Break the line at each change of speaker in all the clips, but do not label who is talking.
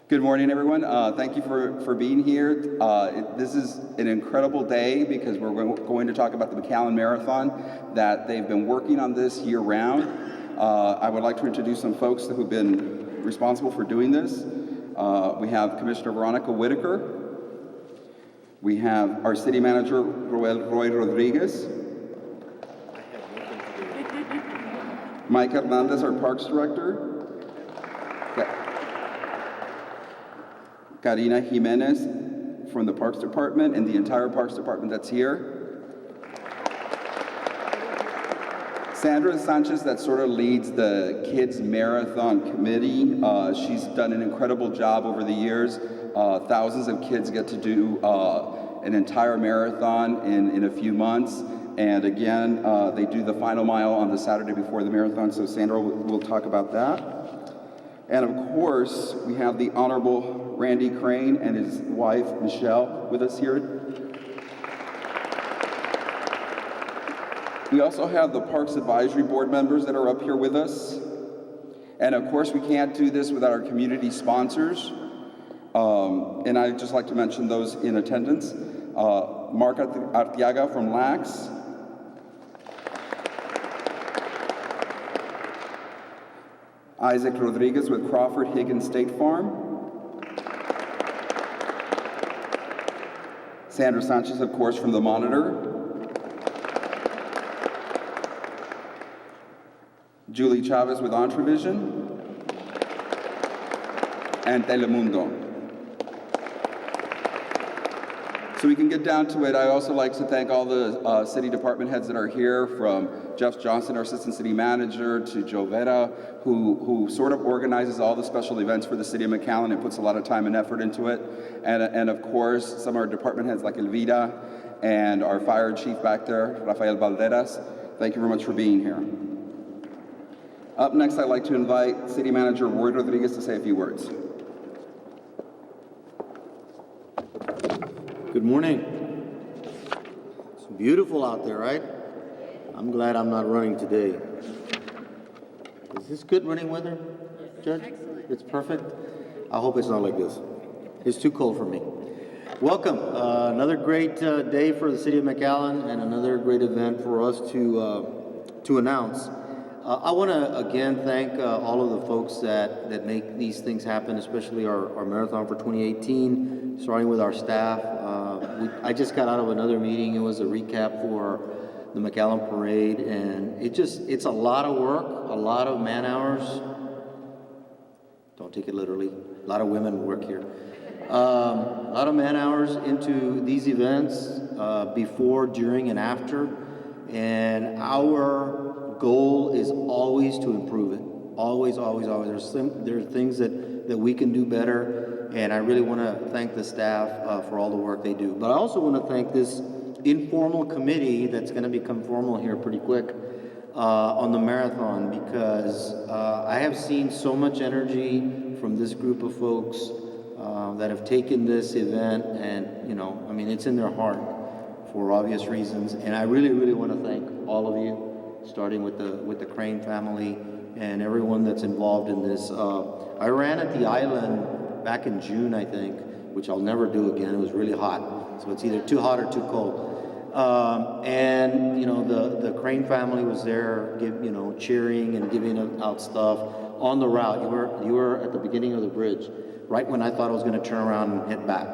Good morning, everyone. Thank you for being here. This is an incredible day because we're going to talk about the McAllen Marathon, that they've been working on this year-round. I would like to introduce some folks who've been responsible for doing this. We have Commissioner Veronica Whitaker. We have our City Manager, Roy Rodriguez. Mike Hernandez, our Parks Director. Karina Jimenez from the Parks Department and the entire Parks Department that's here. Sandra Sanchez, that sort of leads the Kids Marathon Committee. She's done an incredible job over the years. Thousands of kids get to do an entire marathon in a few months. And again, they do the final mile on the Saturday before the marathon, so Sandra will talk about that. And of course, we have the Honorable Randy Crane and his wife, Michelle, with us here. We also have the Parks Advisory Board members that are up here with us. And of course, we can't do this without our community sponsors. And I'd just like to mention those in attendance. Mark Artiaga from LAX. Isaac Rodriguez with Crawford Higgins State Farm. Sandra Sanchez, of course, from the Monitor. Julie Chavez with Entrevision. And Telemundo. So we can get down to it. I also like to thank all the city department heads that are here, from Jeff Johnson, our assistant city manager, to Joe Vera, who sort of organizes all the special events for the city of McAllen and puts a lot of time and effort into it. And of course, some of our department heads like Elvira and our fire chief back there, Rafael Valderas. Thank you very much for being here. Up next, I'd like to invite City Manager Roy Rodriguez to say a few words.
Good morning. It's beautiful out there, right? I'm glad I'm not running today. Is this good running weather, Judge?
Excellent.
It's perfect? I hope it's not like this. It's too cold for me. Welcome. Another great day for the City of McAllen and another great event for us to announce. I want to again thank all of the folks that make these things happen, especially our marathon for 2018, starting with our staff. I just got out of another meeting. It was a recap for the McAllen Parade, and it's a lot of work, a lot of man hours. Don't take it literally. A lot of women work here. A lot of man hours into these events before, during, and after. And our goal is always to improve it. Always, always, always. There's things that we can do better, and I really want to thank the staff for all the work they do. But I also want to thank this informal committee that's going to become formal here pretty quick on the marathon, because I have seen so much energy from this group of folks that have taken this event, and it's in their heart for obvious reasons. And I really, really want to thank all of you, starting with the Crane family and everyone that's involved in this. I ran at the island back in June, I think, which I'll never do again. It was really hot, so it's either too hot or too cold. And the Crane family was there, cheering and giving out stuff on the route. You were at the beginning of the bridge, right when I thought I was going to turn around and head back.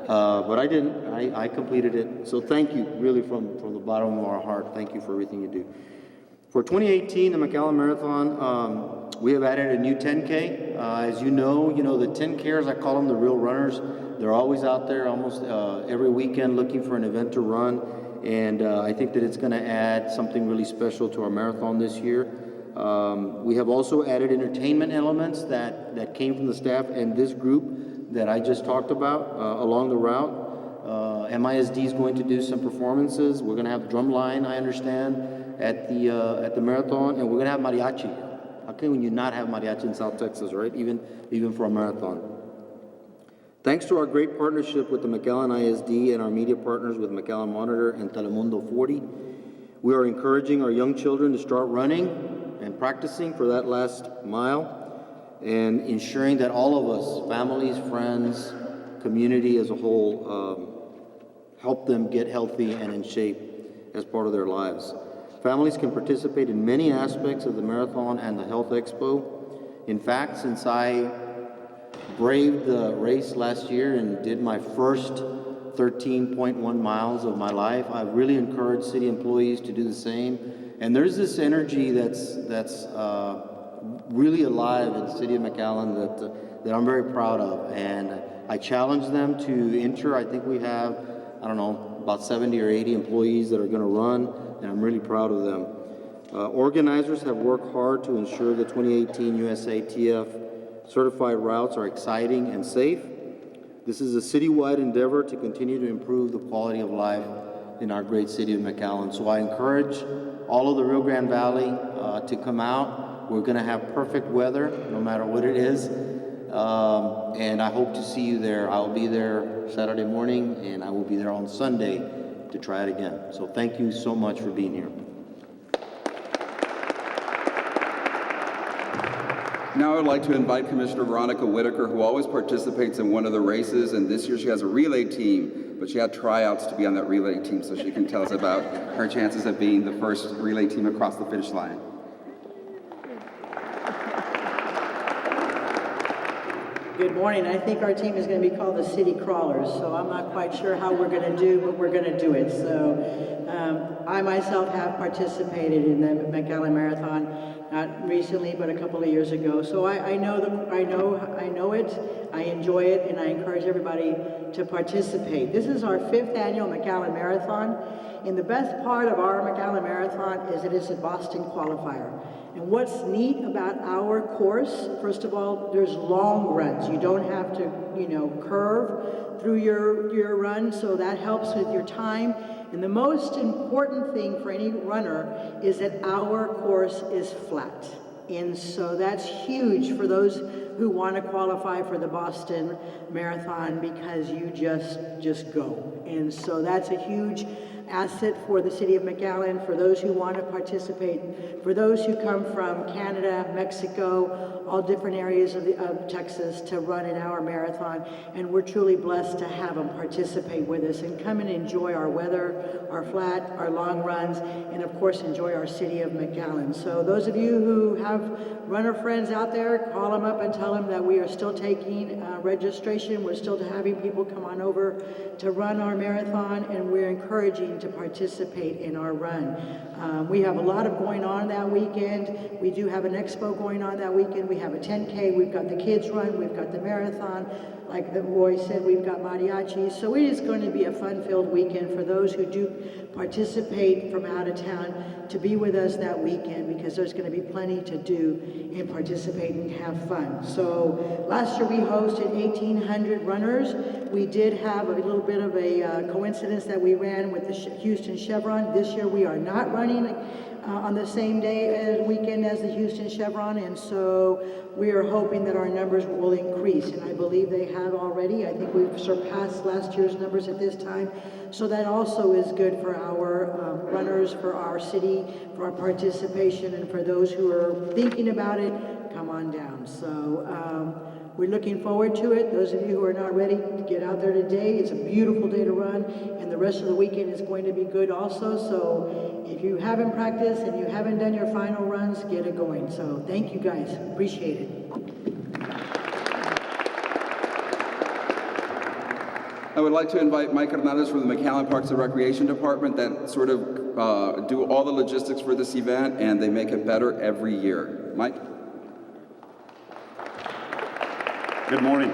But I didn't. I completed it. So thank you, really, from the bottom of our heart. Thank you for everything you do. For 2018, the McAllen Marathon, we have added a new 10K. As you know, the 10Kers, I call them the real runners. They're always out there almost every weekend looking for an event to run. And I think that it's going to add something really special to our marathon this year. We have also added entertainment elements that came from the staff and this group that I just talked about along the route. MISD is going to do some performances. We're going to have drumline, I understand, at the marathon, and we're going to have mariachi. How can you not have mariachi in South Texas, right? Even for a marathon. Thanks to our great partnership with the McAllen ISD and our media partners with McAllen Monitor and Telemundo 40, we are encouraging our young children to start running and practicing for that last mile. and ensuring that all of us, families, friends, community as a whole, help them get healthy and in shape as part of their lives. Families can participate in many aspects of the marathon and the Health Expo. In fact, since I braved the race last year and did my first 13.1 miles of my life, I really encourage city employees to do the same. And there's this energy that's really alive in the city of McAllen that I'm very proud of. And I challenge them to enter. I think we have, I don't know, about 70 or 80 employees that are going to run, and I'm really proud of them. Organizers have worked hard to ensure the 2018 USATF certified routes are exciting and safe. This is a citywide endeavor to continue to improve the quality of life in our great city of McAllen. So I encourage all of the Rio Grande Valley to come out. We're going to have perfect weather, no matter what it is. And I hope to see you there. I'll be there Saturday morning, and I will be there on Sunday to try it again. So thank you so much for being here.
Now I would like to invite Commissioner Veronica Whitaker, who always participates in one of the races, and this year she has a relay team, but she had tryouts to be on that relay team, so she can tell us about her chances of being the first relay team across the finish line.
Good morning. I think our team is going to be called the City Crawlers, so I'm not quite sure how we're going to do, but we're going to do it. So I myself have participated in the McAllen Marathon, not recently, but a couple of years ago. So I know it, I enjoy it, and I encourage everybody to participate. This is our 5th annual McAllen Marathon, and the best part of our McAllen Marathon is it is a Boston qualifier. And what's neat about our course, first of all, there's long runs. You don't have to, curve through your run, so that helps with your time. And the most important thing for any runner is that our course is flat. And so that's huge for those who want to qualify for the Boston Marathon, because you just go. And so that's a huge asset for the city of McAllen, for those who want to participate, for those who come from Canada, Mexico, all different areas of Texas to run in our marathon. And we're truly blessed to have them participate with us and come and enjoy our weather, our flat, our long runs, and of course enjoy our city of McAllen. So those of you who have runner friends out there, call them up and tell them that we are still taking registration. We're still having people come on over to run our marathon, and we're encouraging to participate in our run. We have a lot of going on that weekend. We do have an expo going on that weekend. We have a 10K. We've got the kids run. We've got the marathon. Like the boy said, we've got mariachis. So it is going to be a fun-filled weekend for those who do participate from out of town to be with us that weekend, because there's going to be plenty to do and participate and have fun. So last year we hosted 1,800 runners. We did have a little bit of a coincidence that we ran with the Houston Chevron. This year we are not running on the same day weekend as the Houston Chevron, and so we are hoping that our numbers will increase, and I believe they have already. I think we've surpassed last year's numbers at this time, so that also is good for our runners, for our city, for our participation, and for those who are thinking about it, come on down. So we're looking forward to it. Those of you who are not ready to get out there today, it's a beautiful day to run, and the rest of the weekend is going to be good also. So if you haven't practiced and you haven't done your final runs, get it going. So thank you guys. Appreciate it.
I would like to invite Mike Hernandez from the McAllen Parks and Recreation Department that sort of do all the logistics for this event, and they make it better every year. Mike?
Good morning.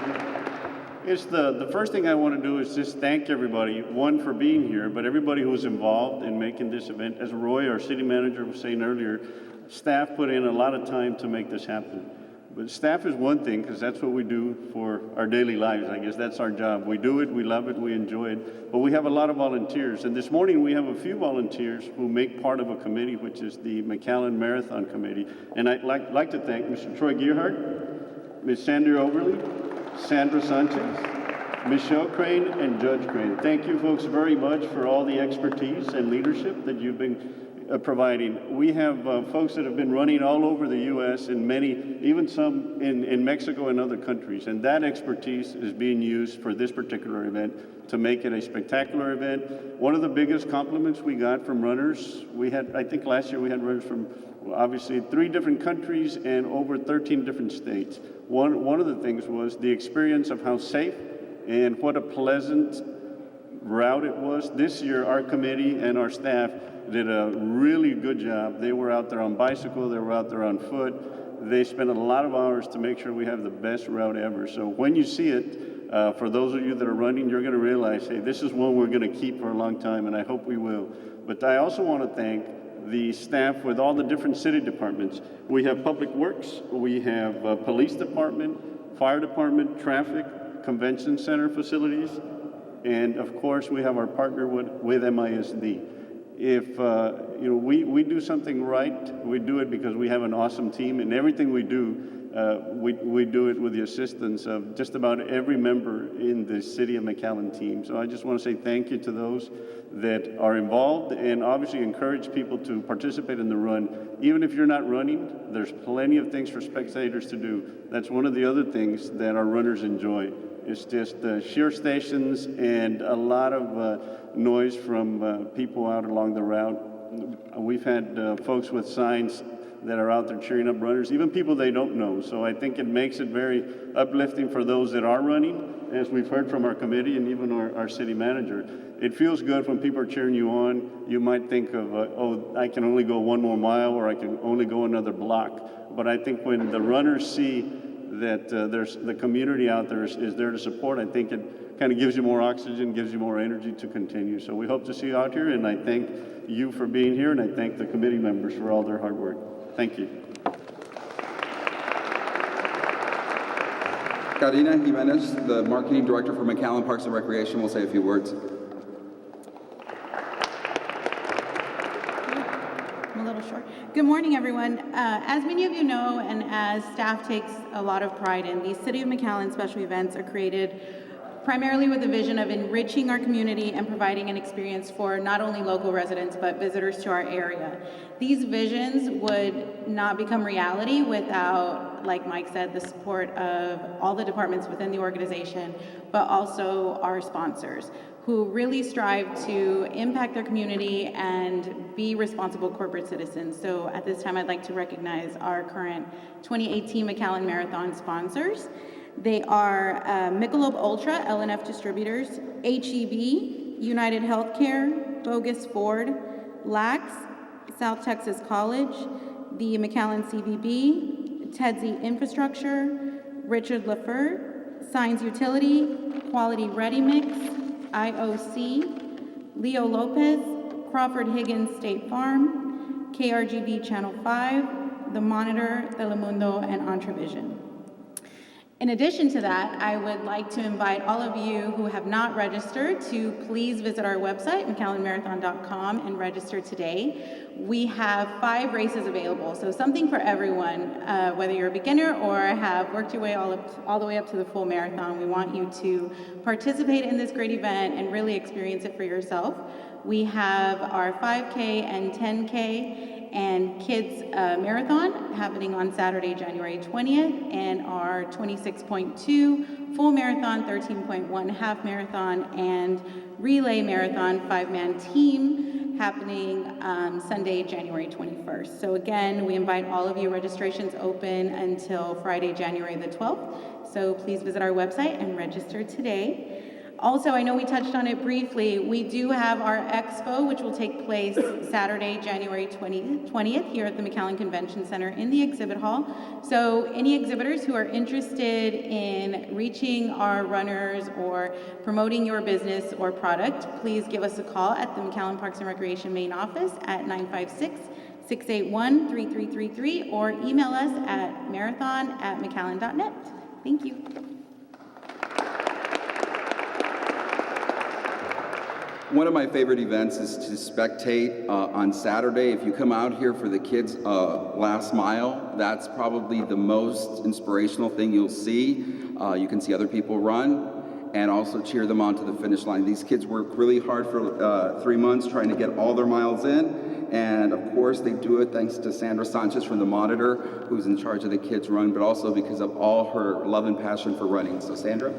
It's the first thing I want to do is just thank everybody, one, for being here, but everybody who was involved in making this event. As Roy, our city manager, was saying earlier, staff put in a lot of time to make this happen. But staff is one thing, because that's what we do for our daily lives. I guess that's our job. We do it, we love it, we enjoy it. But we have a lot of volunteers. And this morning we have a few volunteers who make part of a committee, which is the McAllen Marathon Committee. And I'd like to thank Mr. Troy Gearhart, Ms. Sandra Overly, Sandra Sanchez, Michelle Crane, and Judge Crane. Thank you folks very much for all the expertise and leadership that you've been providing. We have folks that have been running all over the U.S. and many, even some in Mexico and other countries. And that expertise is being used for this particular event to make it a spectacular event. One of the biggest compliments we got from runners, I think last year we had runners from obviously 3 different countries and over 13 different states. One of the things was the experience of how safe and what a pleasant route it was. This year, our committee and our staff did a really good job. They were out there on bicycle, they were out there on foot. They spent a lot of hours to make sure we have the best route ever. So when you see it, for those of you that are running, you're going to realize, hey, this is one we're going to keep for a long time, and I hope we will. But I also want to thank the staff with all the different city departments. We have Public Works, we have Police Department, Fire Department, Traffic, Convention Center facilities, and of course we have our partner with MISD. If we do something right, we do it because we have an awesome team, and everything we do, we do it with the assistance of just about every member in the City of McAllen team. So I just want to say thank you to those that are involved, and obviously encourage people to participate in the run. Even if you're not running, there's plenty of things for spectators to do. That's one of the other things that our runners enjoy. It's just sheer stations and a lot of noise from people out along the route. We've had folks with signs that are out there cheering up runners, even people they don't know. So I think it makes it very uplifting for those that are running, as we've heard from our committee and even our city manager. It feels good when people are cheering you on. You might think of, oh, I can only go 1 more mile, or I can only go another block. But I think when the runners see that there's the community out there is there to support, I think it kind of gives you more oxygen, gives you more energy to continue. So we hope to see you out here, and I thank you for being here, and I thank the committee members for all their hard work. Thank you.
Karina Jimenez, the Marketing Director for McAllen Parks and Recreation, will say a few words.
I'm a little short. Good morning, everyone. As many of you know, and as staff takes a lot of pride in, these City of McAllen special events are created primarily with the vision of enriching our community and providing an experience for not only local residents, but visitors to our area. These visions would not become reality without, like Mike said, the support of all the departments within the organization, but also our sponsors, who really strive to impact their community and be responsible corporate citizens. So at this time, I'd like to recognize our current 2018 McAllen Marathon sponsors. They are Michelob Ultra, LNF Distributors, HEB, United Healthcare, Bogus Ford, Lax, South Texas College, the McAllen CVB, Tedsy Infrastructure, Richard Laffer, Signs Utility, Quality Ready Mix, IOC, Leo Lopez, Crawford Higgins State Farm, KRGV Channel 5, The Monitor, Telemundo, and Entravision. In addition to that, I would like to invite all of you who have not registered to please visit our website, McAllenMarathon.com, and register today. We have 5 races available, so something for everyone, whether you're a beginner or have worked your way all the way up to the full marathon. We want you to participate in this great event and really experience it for yourself. We have our 5K and 10K and Kids Marathon happening on Saturday, January 20th, and our 26.2 full marathon, 13.1 half marathon, and relay marathon 5-man team happening Sunday, January 21st. So again, we invite all of you. Registrations open until Friday, January the 12th. So please visit our website and register today. Also, I know we touched on it briefly. We do have our expo, which will take place Saturday, January 20th, here at the McAllen Convention Center in the exhibit hall. So any exhibitors who are interested in reaching our runners or promoting your business or product, please give us a call at the McAllen Parks and Recreation main office at 956-681-3333 or email us at marathon@mcallen.net. Thank you.
One of my favorite events is to spectate on Saturday. If you come out here for the kids' last mile, that's probably the most inspirational thing you'll see. You can see other people run. and also cheer them on to the finish line. These kids work really hard for 3 months trying to get all their miles in, and of course they do it thanks to Sandra Sanchez from the Monitor, who's in charge of the kids' run, but also because of all her love and passion for running. So Sandra?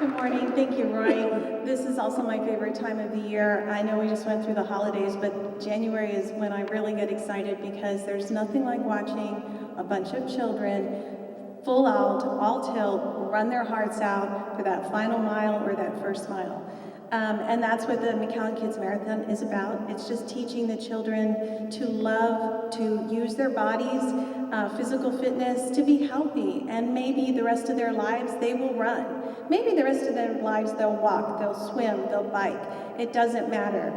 Good morning. Thank you, Roy. This is also my favorite time of the year. I know we just went through the holidays, but January is when I really get excited because there's nothing like watching a bunch of children full out, all tilt, run their hearts out for that final mile or that first mile. And that's what the McAllen Kids Marathon is about. It's just teaching the children to love, to use their bodies, physical fitness, to be healthy. And maybe the rest of their lives they will run. Maybe the rest of their lives they'll walk, they'll swim, they'll bike. It doesn't matter.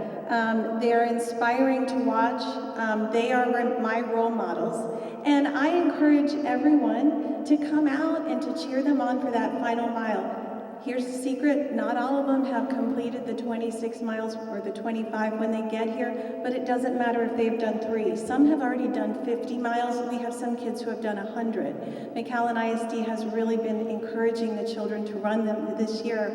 They're inspiring to watch. They are my role models. And I encourage everyone to come out and to cheer them on for that final mile. Here's the secret, not all of them have completed the 26 miles or the 25 when they get here, but it doesn't matter if they've done 3. Some have already done 50 miles. We have some kids who have done 100. McAllen ISD has really been encouraging the children to run them this year.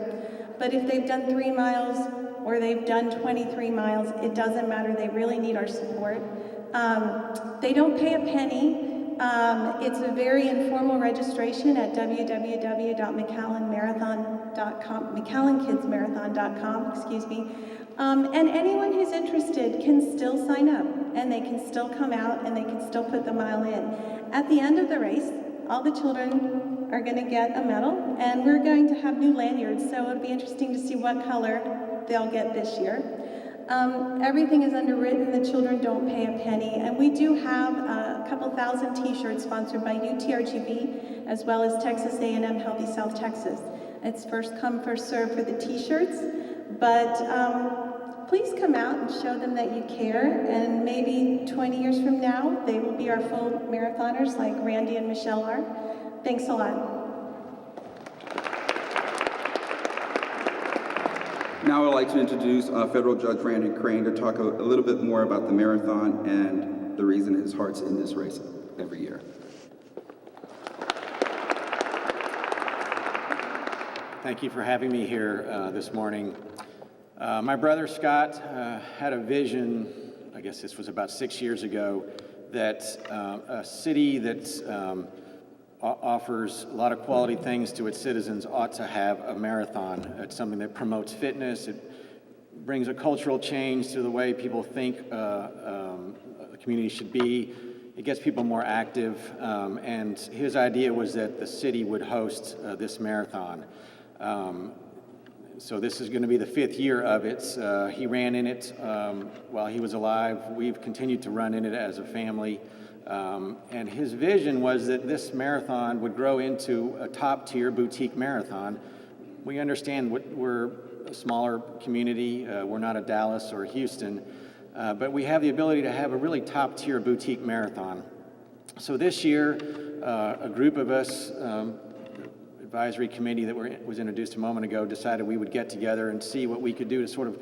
But if they've done 3 miles or they've done 23 miles, it doesn't matter. They really need our support. They don't pay a penny. It's a very informal registration at www.McAllenMarathon.com, McAllenKidsMarathon.com, excuse me. And anyone who's interested can still sign up, and they can still come out, and they can still put the mile in. At the end of the race, all the children are going to get a medal, and we're going to have new lanyards, so it'll be interesting to see what color they'll get this year. Everything is underwritten, the children don't pay a penny, and we do have a couple thousand t-shirts sponsored by UTRGV as well as Texas A&M Healthy South Texas. It's first come, first serve for the t-shirts, but please come out and show them that you care, and maybe 20 years from now, they will be our full marathoners like Randy and Michelle are. Thanks a lot.
Now I'd like to introduce Federal Judge Randy Crane to talk a little bit more about the marathon and the reason his heart's in this race every year.
Thank you for having me here this morning. My brother Scott had a vision, I guess this was about 6 years ago, that a city that offers a lot of quality things to its citizens ought to have a marathon. It's something that promotes fitness. It brings a cultural change to the way people think a community should be. It gets people more active. And his idea was that the city would host this marathon. So this is going to be the 5th year of it. He ran in it while he was alive. We've continued to run in it as a family. And his vision was that this marathon would grow into a top-tier boutique marathon. We understand we're a smaller community. We're not a Dallas or a Houston, but we have the ability to have a really top-tier boutique marathon. So this year, a group of us, advisory committee that was introduced a moment ago, decided we would get together and see what we could do to sort of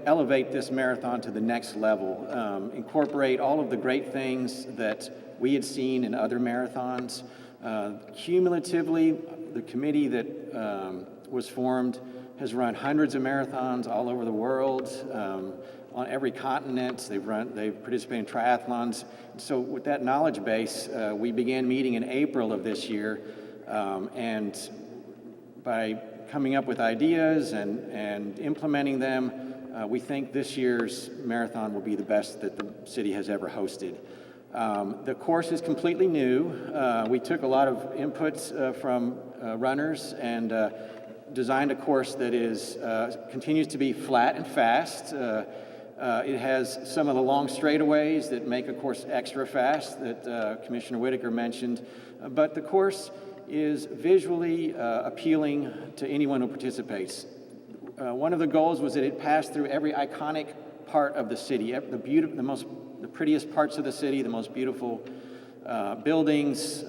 elevate this marathon to the next level, incorporate all of the great things that we had seen in other marathons. Cumulatively, the committee that was formed has run hundreds of marathons all over the world, on every continent. They've participated in triathlons. So with that knowledge base, we began meeting in April of this year, and by coming up with ideas and implementing them, we think this year's marathon will be the best that the city has ever hosted. The course is completely new. We took a lot of inputs from runners and designed a course that continues to be flat and fast. It has some of the long straightaways that make a course extra fast that Commissioner Whitaker mentioned, but the course is visually appealing to anyone who participates. One of the goals was that it passed through every iconic part of the city, the prettiest parts of the city, the most beautiful buildings,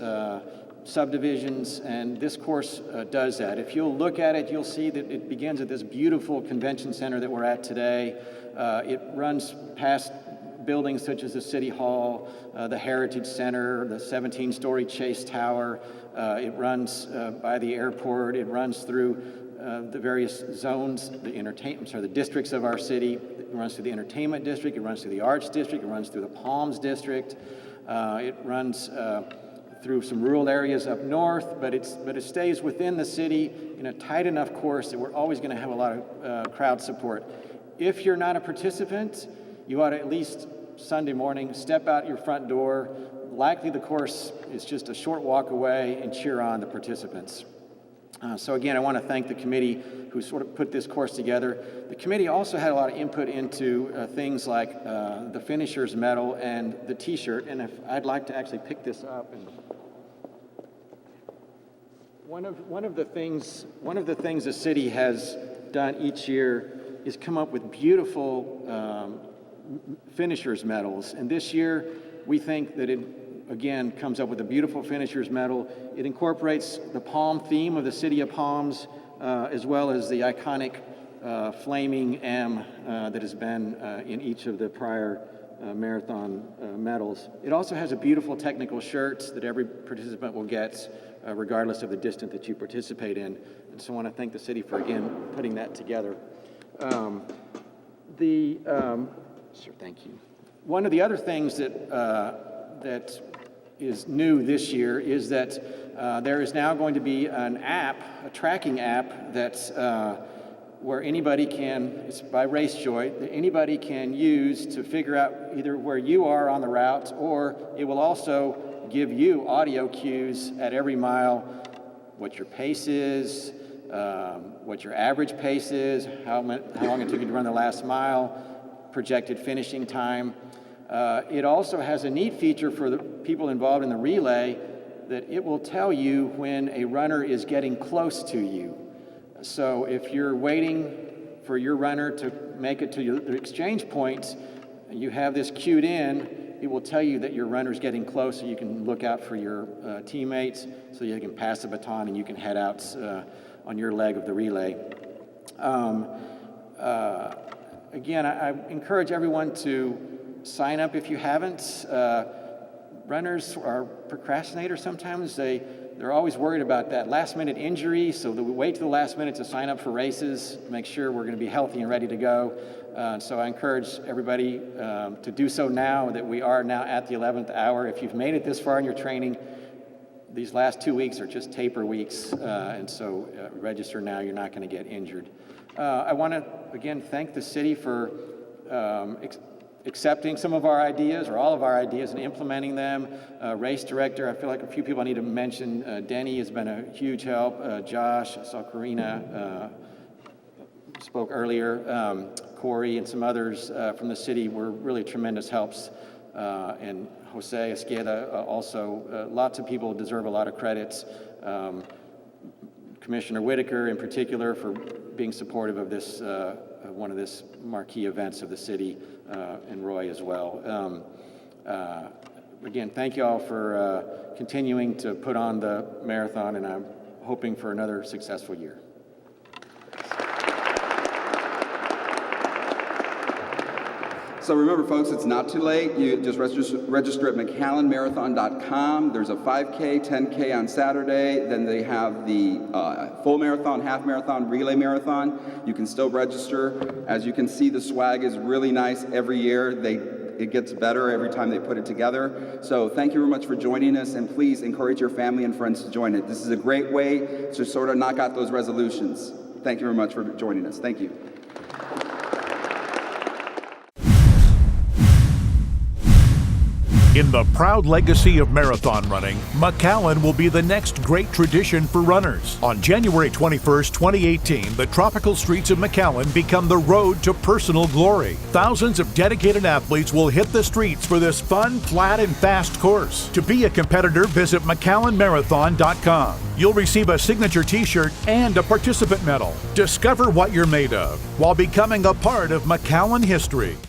subdivisions, and this course does that. If you'll look at it, you'll see that it begins at this beautiful convention center that we're at today. It runs past buildings such as the City Hall, the Heritage Center, the 17-story Chase Tower. It runs by the airport. It runs through the various zones, the districts of our city. It runs through the entertainment district. It runs through the arts district. It runs through the Palms district. It runs through some rural areas up north, but it stays within the city in a tight enough course that we're always going to have a lot of crowd support. If you're not a participant, you ought to at least Sunday morning step out your front door. Likely the course is just a short walk away, and cheer on the participants. So again, I want to thank the committee who sort of put this course together. The committee also had a lot of input into things like the finisher's medal and the T-shirt. And if I'd like to actually pick this up, and one of the things the city has done each year is come up with beautiful finisher's medals. And this year, we think that it again comes up with a beautiful finisher's medal. It incorporates the palm theme of the city of Palms, as well as the iconic flaming M that has been in each of the prior marathon medals. It also has a beautiful technical shirt that every participant will get, regardless of the distance that you participate in. And so I want to thank the city for, again, putting that together. Sure, thank you. One of the other things that is new this year is that there is now going to be an app, a tracking app that's where anybody can, it's by RaceJoy, that anybody can use to figure out either where you are on the route, or it will also give you audio cues at every mile, what your pace is, what your average pace is, how long it took you to run the last mile, projected finishing time. It also has a neat feature for the people involved in the relay that it will tell you when a runner is getting close to you. So if you're waiting for your runner to make it to the exchange point, you have this cued in, it will tell you that your runner's getting close, so you can look out for your teammates, so you can pass the baton and you can head out on your leg of the relay. Again, I encourage everyone to sign up if you haven't. Runners are procrastinators sometimes. They're always worried about that last-minute injury, so we wait to the last minute to sign up for races, make sure we're going to be healthy and ready to go. So I encourage everybody to do so now, that we are now at the 11th hour. If you've made it this far in your training, these last 2 weeks are just taper weeks, and so register now. You're not going to get injured. I want to, again, thank the city for accepting some of our ideas, or all of our ideas, and implementing them. Race director, I feel like a few people I need to mention. Denny has been a huge help. Josh, I saw Karina spoke earlier. Corey and some others from the city were really tremendous helps. And Jose Esqueda also. Lots of people deserve a lot of credits. Commissioner Whitaker in particular for being supportive of this, one of this marquee events of the city, and Roy as well. Again, thank you all for continuing to put on the marathon, and I'm hoping for another successful year.
So remember, folks, it's not too late. You just register at McAllenMarathon.com. There's a 5K, 10K on Saturday. Then they have the full marathon, half marathon, relay marathon. You can still register. As you can see, the swag is really nice every year. It gets better every time they put it together. So thank you very much for joining us, and please encourage your family and friends to join it. This is a great way to sort of knock out those resolutions. Thank you very much for joining us. Thank you.
In the proud legacy of marathon running, McAllen will be the next great tradition for runners. On January 21st, 2018, the tropical streets of McAllen become the road to personal glory. Thousands of dedicated athletes will hit the streets for this fun, flat, and fast course. To be a competitor, visit McAllenMarathon.com. You'll receive a signature t-shirt and a participant medal. Discover what you're made of while becoming a part of McAllen history.